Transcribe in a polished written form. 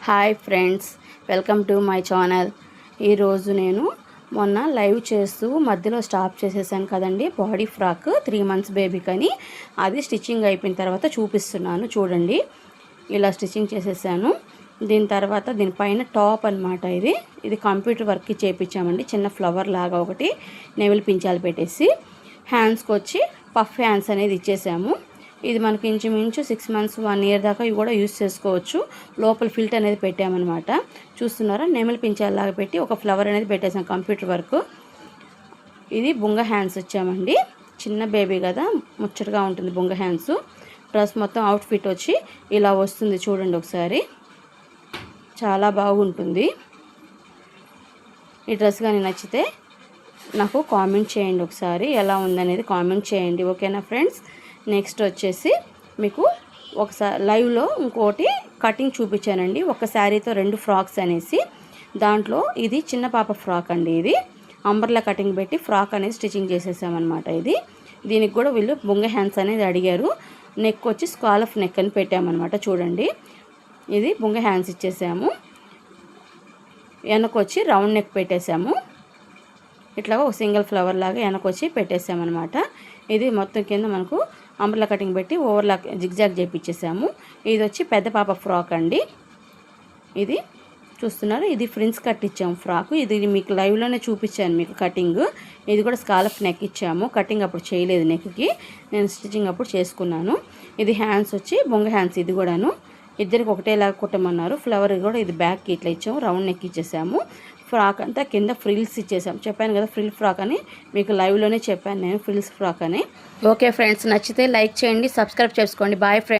Hi friends, welcome to my channel. ఈరోజు నేను మొన్న లైవ్ చేస్తూ మధ్యలో స్టాప్ చేసేసాను కదండి. బాడీ ఫ్రాక్ 3 months బేబీకి అని అది స్టిచ్చింగ్ అయిపోయిన తర్వాత చూపిస్తున్నాను చూడండి. ఇలా స్టిచ్చింగ్ చేసేసాను. దీని తర్వాత దీనిపైన టాప్ అనమాట. ఇది కంప్యూటర్ వర్క్కి చేయించామండి. చిన్న ఫ్లవర్ లాగా ఒకటి నెవిల్ పించాలు పెట్టేసి హ్యాండ్స్కి వచ్చి పఫ్ హ్యాండ్స్ అనేది ఇచ్చేసాము. ఇది మనకి ఇంచుమించు 6 months 1 year దాకా ఇవి కూడా యూస్ చేసుకోవచ్చు. లోపల ఫిల్ట్ అనేది పెట్టామన్నమాట. చూస్తున్నారా, నెమలి పించాలాగా పెట్టి ఒక ఫ్లవర్ అనేది పెట్టేసాం కంప్యూటర్ వర్క్. ఇది బుంగ హ్యాండ్స్ వచ్చామండి. చిన్న బేబీ కదా, ముచ్చటగా ఉంటుంది బుంగ హ్యాండ్స్. డ్రెస్ మొత్తం అవుట్ఫిట్ వచ్చి ఇలా వస్తుంది చూడండి ఒకసారి. చాలా బాగుంటుంది. ఈ డ్రెస్ కానీ నచ్చితే నాకు కామెంట్ చేయండి, ఒకసారి ఎలా ఉందనేది కామెంట్ చేయండి. ఓకేనా ఫ్రెండ్స్. నెక్స్ట్ వచ్చేసి మీకు ఒకసారి లైవ్లో ఇంకోటి కటింగ్ చూపించానండి. ఒక శారీతో 2 ఫ్రాక్స్ అనేసి. దాంట్లో ఇది చిన్న పాప ఫ్రాక్ అండి. ఇది అంబర్లా కటింగ్ పెట్టి ఫ్రాక్ అనేది స్టిచ్చింగ్ చేసేసామన్నమాట. దీనికి కూడా వీళ్ళు బొంగ హ్యాండ్స్ అనేది అడిగారు. నెక్ వచ్చి స్కాలఫ్ నెక్ అని పెట్టామన్నమాట. చూడండి, ఇది బొంగ హ్యాండ్స్ ఇచ్చేసాము. వెనకొచ్చి రౌండ్ నెక్ పెట్టేసాము. ఇట్లా ఒక సింగిల్ ఫ్లవర్ లాగా వెనకొచ్చి పెట్టేసామన్నమాట. ఇది మొత్తం కింద మనకు అంబ్రెల్లా కటింగ్ పెట్టి ఓవర్లాక్ జిగ్జాగ్ చేపించేసాము. ఇది వచ్చి పెద్ద పాప ఫ్రాక్ అండి. ఇది చూస్తున్నారు, ఇది ఫ్రిన్స్ కట్ ఇచ్చాము ఫ్రాక్. ఇది మీకు లైవ్లోనే చూపించాను మీకు కటింగ్. ఇది కూడా స్కాలప్ నెక్ ఇచ్చాము. కటింగ్ అప్పుడు చేయలేదు నెక్కి, నేను స్టిచ్చింగ్ అప్పుడు చేసుకున్నాను. ఇది హ్యాండ్స్ వచ్చి బొంగ హ్యాండ్స్. ఇది కూడాను ఇద్దరికి ఒకటేలాగా కుట్టమన్నారు. ఫ్లవర్ కూడా ఇది బ్యాక్కి ఇట్లా ఇచ్చాము. Round neck ఇచ్చేసాము. ఫ్రాక్ అంతా కింద ఫ్రిల్స్ ఇచ్చేసాము. చెప్పాను కదా ఫ్రిల్ ఫ్రాక్ అని, మీకు లైవ్లోనే చెప్పాను నేను ఫ్రిల్స్ ఫ్రాక్ అని. ఓకే ఫ్రెండ్స్, నచ్చితే లైక్ చేయండి, సబ్స్క్రైబ్ చేసుకోండి. Bye friends.